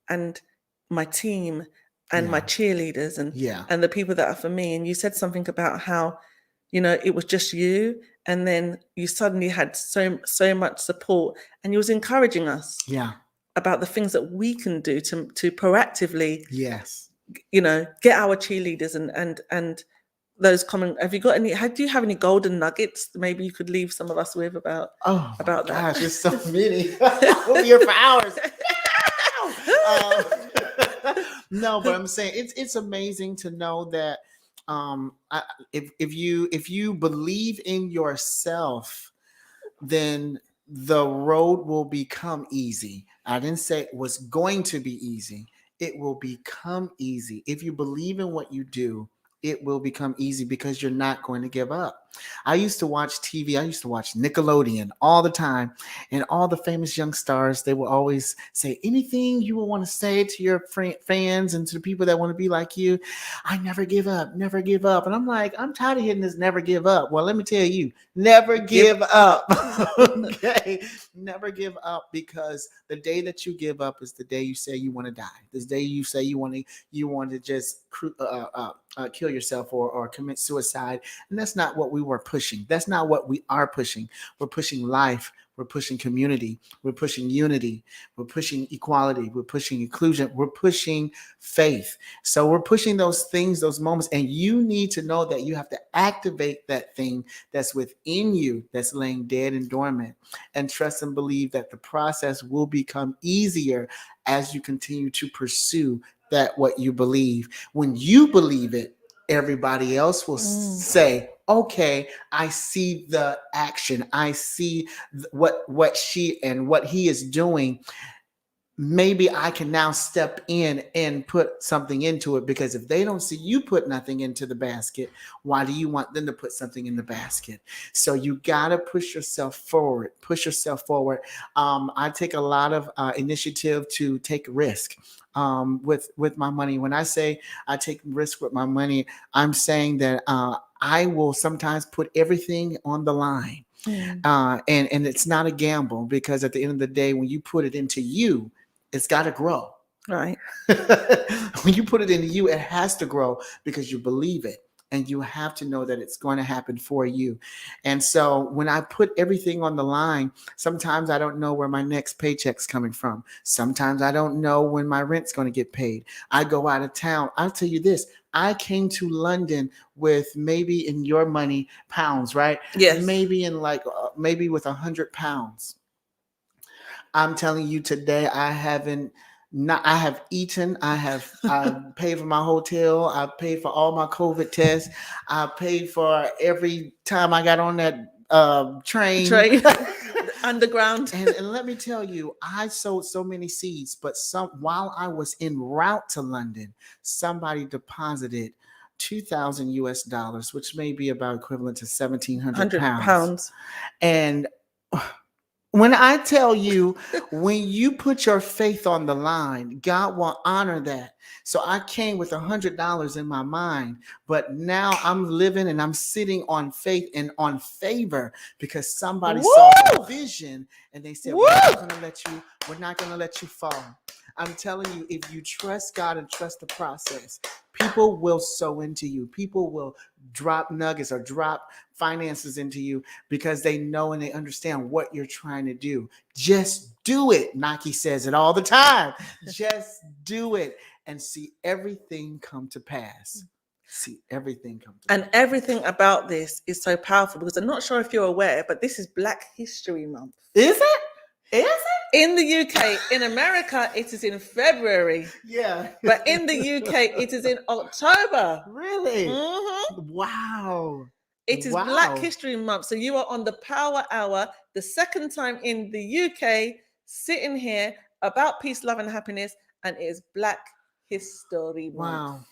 and my team and my cheerleaders and the people that are for me. And you said something about how, it was just you, and then you suddenly had so much support, and you was encouraging us about the things that we can do to proactively get our cheerleaders and those common. Have you got any? Do you have any golden nuggets maybe you could leave some of us with about that? Gosh, there's so many. We'll be here for hours. No, but I'm saying it's amazing to know that If you believe in yourself, then the road will become easy. I didn't say it was going to be easy. It will become easy. If you believe in what you do, it will become easy because you're not going to give up. I used to watch TV. I used to watch Nickelodeon all the time. And all the famous young stars, they will always say anything you will want to say to your fans and to the people that want to be like you. I never give up, never give up. And I'm like, I'm tired of hearing this never give up. Well, let me tell you, never give up. Okay. Never give up, because the day that you give up is the day you say you want to die. This day you say you want to just kill yourself or commit suicide. And that's not what we were pushing. That's not what we are pushing. We're pushing life. We're pushing community. We're pushing unity. We're pushing equality. We're pushing inclusion. We're pushing faith. So we're pushing those things, those moments. And you need to know that you have to activate that thing that's within you, that's laying dead and dormant, and trust and believe that the process will become easier as you continue to pursue that what you believe. When you believe it, everybody else will say, okay, I see the action. I see what she and what he is doing. Maybe I can now step in and put something into it, because if they don't see you put nothing into the basket, why do you want them to put something in the basket? So you got to push yourself forward. Push yourself forward. I take a lot of initiative to take risk with my money. When I say I take risk with my money, I'm saying that I will sometimes put everything on the line. And it's not a gamble, because at the end of the day, when you put it into you, it's got to grow. Right. When you put it into you, it has to grow, because you believe it. And you have to know that it's going to happen for you. And so when I put everything on the line, sometimes I don't know where my next paycheck's coming from. Sometimes I don't know when my rent's going to get paid. I go out of town. I'll tell you this. I came to London with, maybe in your money, pounds, right? Yes. Maybe in maybe with 100 pounds. I'm telling you today, I have eaten. I paid for my hotel. I paid for all my COVID tests. I paid for every time I got on that train. Underground. And let me tell you, I sowed so many seeds, but while I was en route to London, somebody deposited $2,000 US, which may be about equivalent to 1,700 pounds. And when I tell you, when you put your faith on the line, God will honor that. So I came with $100 in my mind, but now I'm living and I'm sitting on faith and on favor, because somebody saw the vision and they said, we're not going to let you fall. I'm telling you, if you trust God and trust the process, people will sow into you. People will drop nuggets or drop finances into you, because they know and they understand what you're trying to do. Just do it. Nike says it all the time. Just do it and see everything come to pass. See everything come to pass. And everything about this is so powerful, because I'm not sure if you're aware, but this is Black History Month. Is it? Is it? In the UK, in America, it is in February. Yeah. But in the UK, it is in October. Really? Mm-hmm. Wow. It is Black History Month. So you are on the Power Hour, the second time in the UK, sitting here about peace, love, and happiness, and it is Black History Month.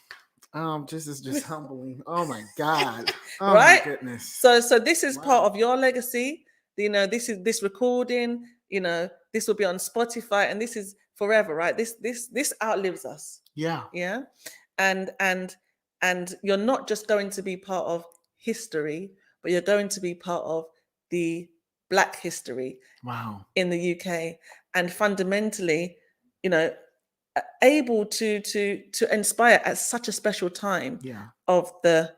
Wow. This is just humbling. Oh my God. Oh right? My goodness. So this is part of your legacy. You know, this recording, you know, this will be on Spotify, and this is forever, right? This outlives us. Yeah. Yeah. And you're not just going to be part of history, but you're going to be part of the Black history. Wow. In the UK, and fundamentally, you know, able to inspire at such a special time of the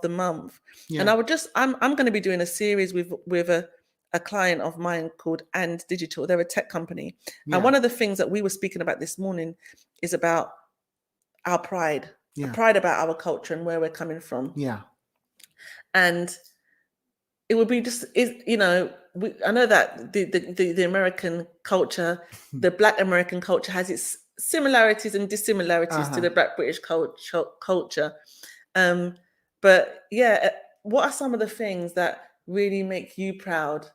month. Yeah. And I'm going to be doing a series with a client of mine called And Digital. They're a tech company. Yeah. And one of the things that we were speaking about this morning is about our pride. Yeah. Pride about our culture and where we're coming from. Yeah. And it would be just, you know, I know that the American culture, the Black American culture, has its similarities and dissimilarities to the Black British culture. But yeah, what are some of the things that really make you proud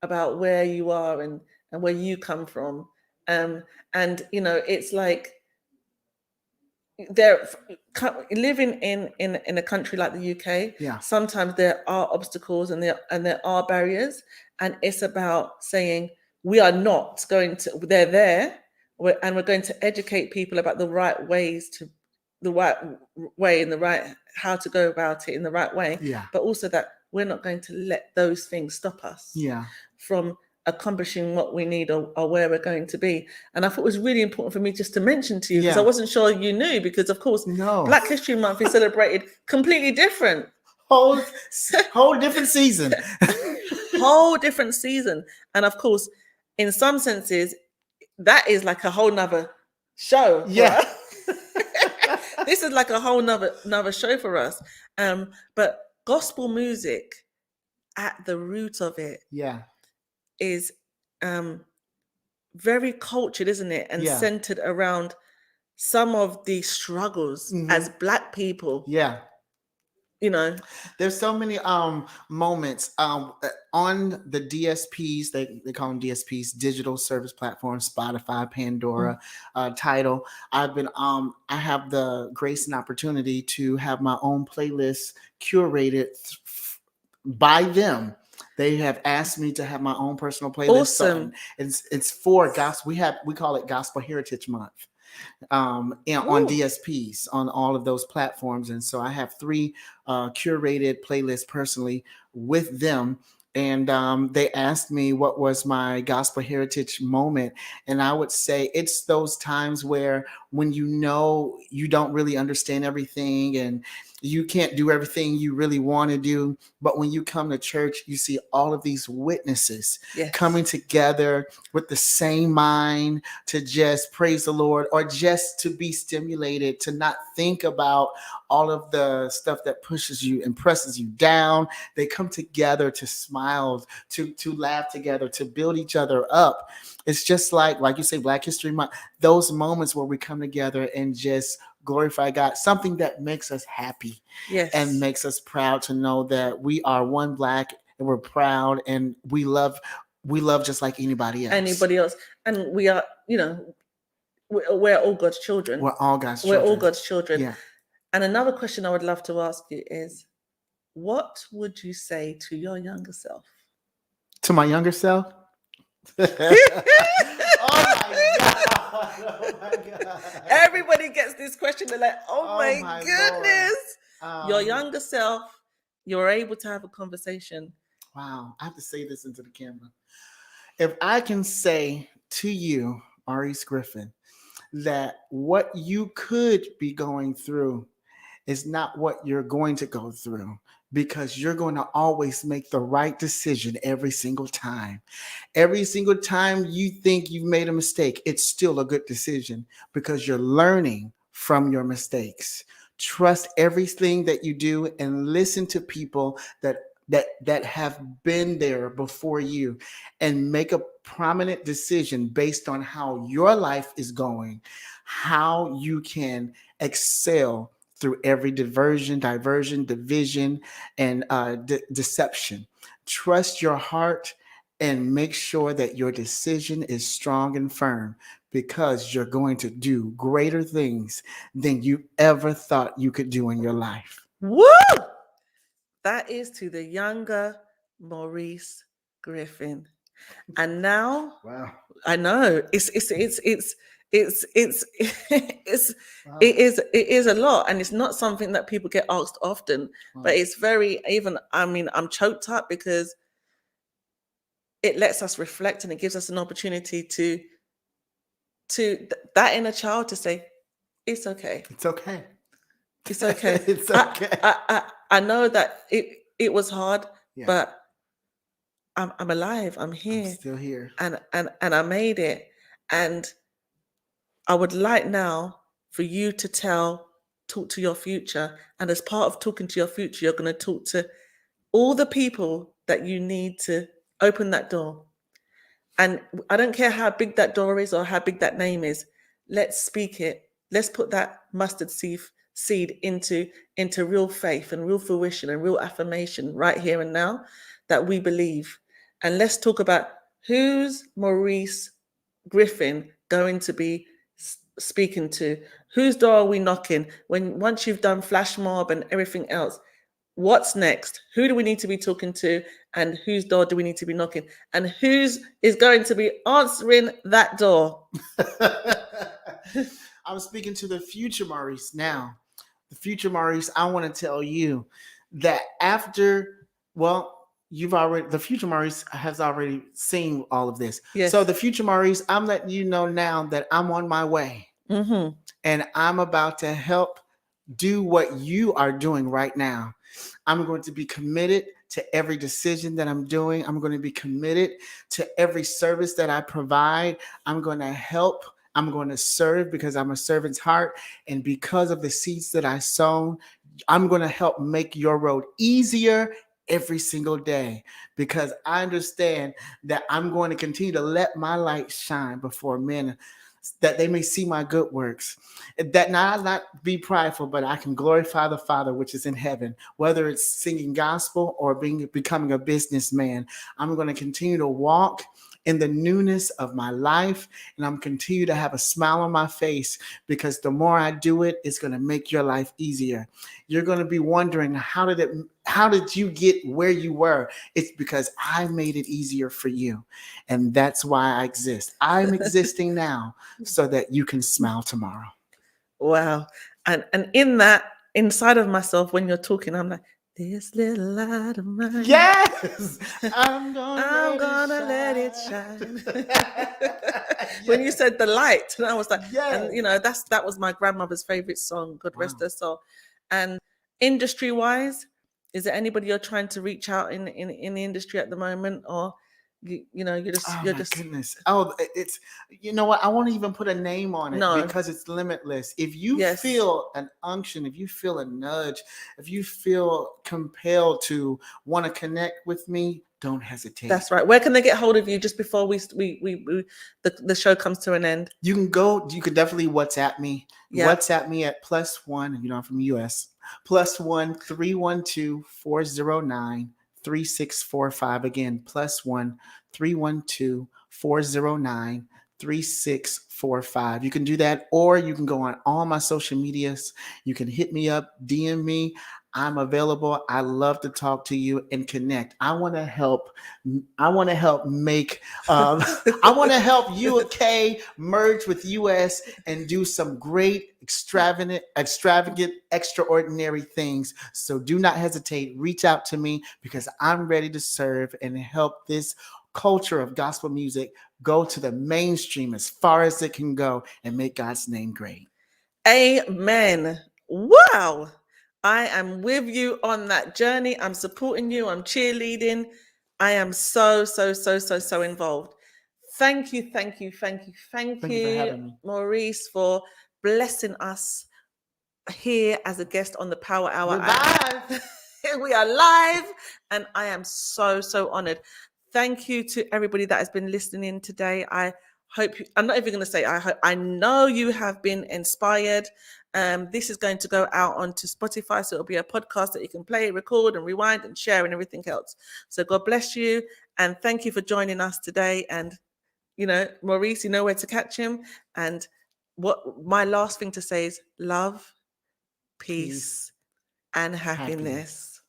about where you are and where you come from? And it's like there living in a country like the UK. Yeah. Sometimes there are obstacles and there are barriers, and it's about saying we are not going to. They're there, and we're going to educate people about the right ways to the right way and the right how to go about it in the right way. Yeah. But also that we're not going to let those things stop us. Yeah. From accomplishing what we need or where we're going to be. And I thought it was really important for me just to mention to you, because I wasn't sure you knew, because of course Black History Month is celebrated completely different. Whole different season. Whole different season. And of course, in some senses, that is like a whole nother show. Yeah. This is like a whole nother show for us. But gospel music at the root of it is very cultured, isn't it? And centered around some of the struggles as Black people. Yeah. There's so many moments on the DSPs, they call them DSPs, digital service platforms, Spotify, Pandora, Tidal. I have the grace and opportunity to have my own playlist curated by them. They have asked me to have my own personal playlist. Awesome. So it's for gospel. We call it Gospel Heritage Month. On DSPs on all of those platforms, and so I have 3 curated playlists personally with them. And they asked me what was my gospel heritage moment, and I would say it's those times where when you don't really understand everything and you can't do everything you really want to do, but when you come to church, you see all of these witnesses coming together with the same mind to just praise the Lord, or just to be stimulated to not think about all of the stuff that pushes you and presses you down. They come together to smile, to laugh together, to build each other up. It's just like you say, Black History Month, those moments where we come together and just glorify God, something that makes us happy and makes us proud to know that we are one Black and we're proud and we love just like anybody else. And we are, we're all God's children. We're all God's children. We're all God's children. Yeah. And another question I would love to ask you is, what would you say to your younger self? To my younger self? Oh my God. Everybody gets this question. They're like, oh my goodness. Your younger self, you're able to have a conversation. Wow. I have to say this into the camera. If I can say to you, Maurice Griffin, that what you could be going through is not what you're going to go through, because you're going to always make the right decision every single time. Every single time you think you've made a mistake, it's still a good decision because you're learning from your mistakes. Trust everything that you do and listen to people that have been there before you, and make a prominent decision based on how your life is going, how you can excel through every diversion, division, and deception. Trust your heart and make sure that your decision is strong and firm, because you're going to do greater things than you ever thought you could do in your life. Woo! That is to the younger Maurice Griffin. And now, wow, I know it is a lot, and it's not something that people get asked often. But it's very I'm choked up because it lets us reflect, and it gives us an opportunity to that inner child to say, it's okay. It's okay. It's okay. It's okay. I know that it was hard, but I'm alive. I'm here. I'm still here. And I made it. And I would like now for you to talk to your future. And as part of talking to your future, you're going to talk to all the people that you need to open that door. And I don't care how big that door is or how big that name is. Let's speak it. Let's put that mustard seed seed into real faith and real fruition and real affirmation right here and now that we believe. And let's talk about who's Maurice Griffin going to be speaking to. Whose door are we knocking? Once you've done flash mob and everything else, what's next? Who do we need to be talking to, and whose door do we need to be knocking, and who's is going to be answering that door? I'm speaking to the future Maurice now. The future Maurice, I want to tell you that the future Maurice has already seen all of this. Yes. So the future Maurice, I'm letting you know now that I'm on my way. Mm-hmm. And I'm about to help do what you are doing right now. I'm going to be committed to every decision that I'm doing. I'm going to be committed to every service that I provide. I'm going to help. I'm going to serve because I'm a servant's heart. And because of the seeds that I sown, I'm going to help make your road easier every single day, because I understand that I'm going to continue to let my light shine before men, that they may see my good works, that not be prideful, but I can glorify the Father which is in heaven. Whether it's singing gospel or becoming a businessman, I'm going to continue to walk in the newness of my life, and I'm continue to have a smile on my face, because the more I do it, it's going to make your life easier. You're going to be wondering, how did you get where you were? It's because I made it easier for you, and that's why I exist. I'm existing now so that you can smile tomorrow. Wow. And in that, inside of myself, when you're talking, I'm like, this little light of mine. Yes, I'm gonna let it shine. When you said the light, and I was like, and that was my grandmother's favorite song, God rest her soul. And industry-wise, is there anybody you're trying to reach out in the industry at the moment, or you're just goodness. Oh, it's, you know what? I won't even put a name on it because it's limitless. If you feel an unction, if you feel a nudge, if you feel compelled to want to connect with me, don't hesitate. That's right. Where can they get hold of you just before the show comes to an end? You can definitely WhatsApp me. Yeah. WhatsApp me at +1, I'm from the US, +1 312 409 3645. Again, +1 312 409 3645. You can do that, or you can go on all my social medias. You can hit me up, DM me. I'm available. I love to talk to you and connect. I want to help make I want to help UK merge with US and do some great, extravagant, extraordinary things. So do not hesitate. Reach out to me, because I'm ready to serve and help this culture of gospel music go to the mainstream as far as it can go and make God's name great. Amen. Wow. I am with you on that journey. I'm supporting you. I'm cheerleading. I am so involved. Thank you, Maurice, for blessing us here as a guest on the Power Hour. We are live, and I am so honored. Thank you to everybody that has been listening in today. I know you have been inspired. This is going to go out onto Spotify, so it'll be a podcast that you can play, record, and rewind and share and everything else. So God bless you, and thank you for joining us today. And Maurice, you know where to catch him. And what my last thing to say is love, peace. And happiness.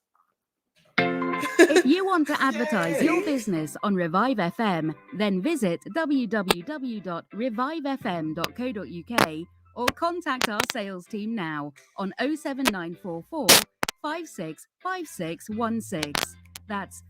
If you want to advertise your business on Revive FM, then visit www.revivefm.co.uk or contact our sales team now on 07944 565616. That's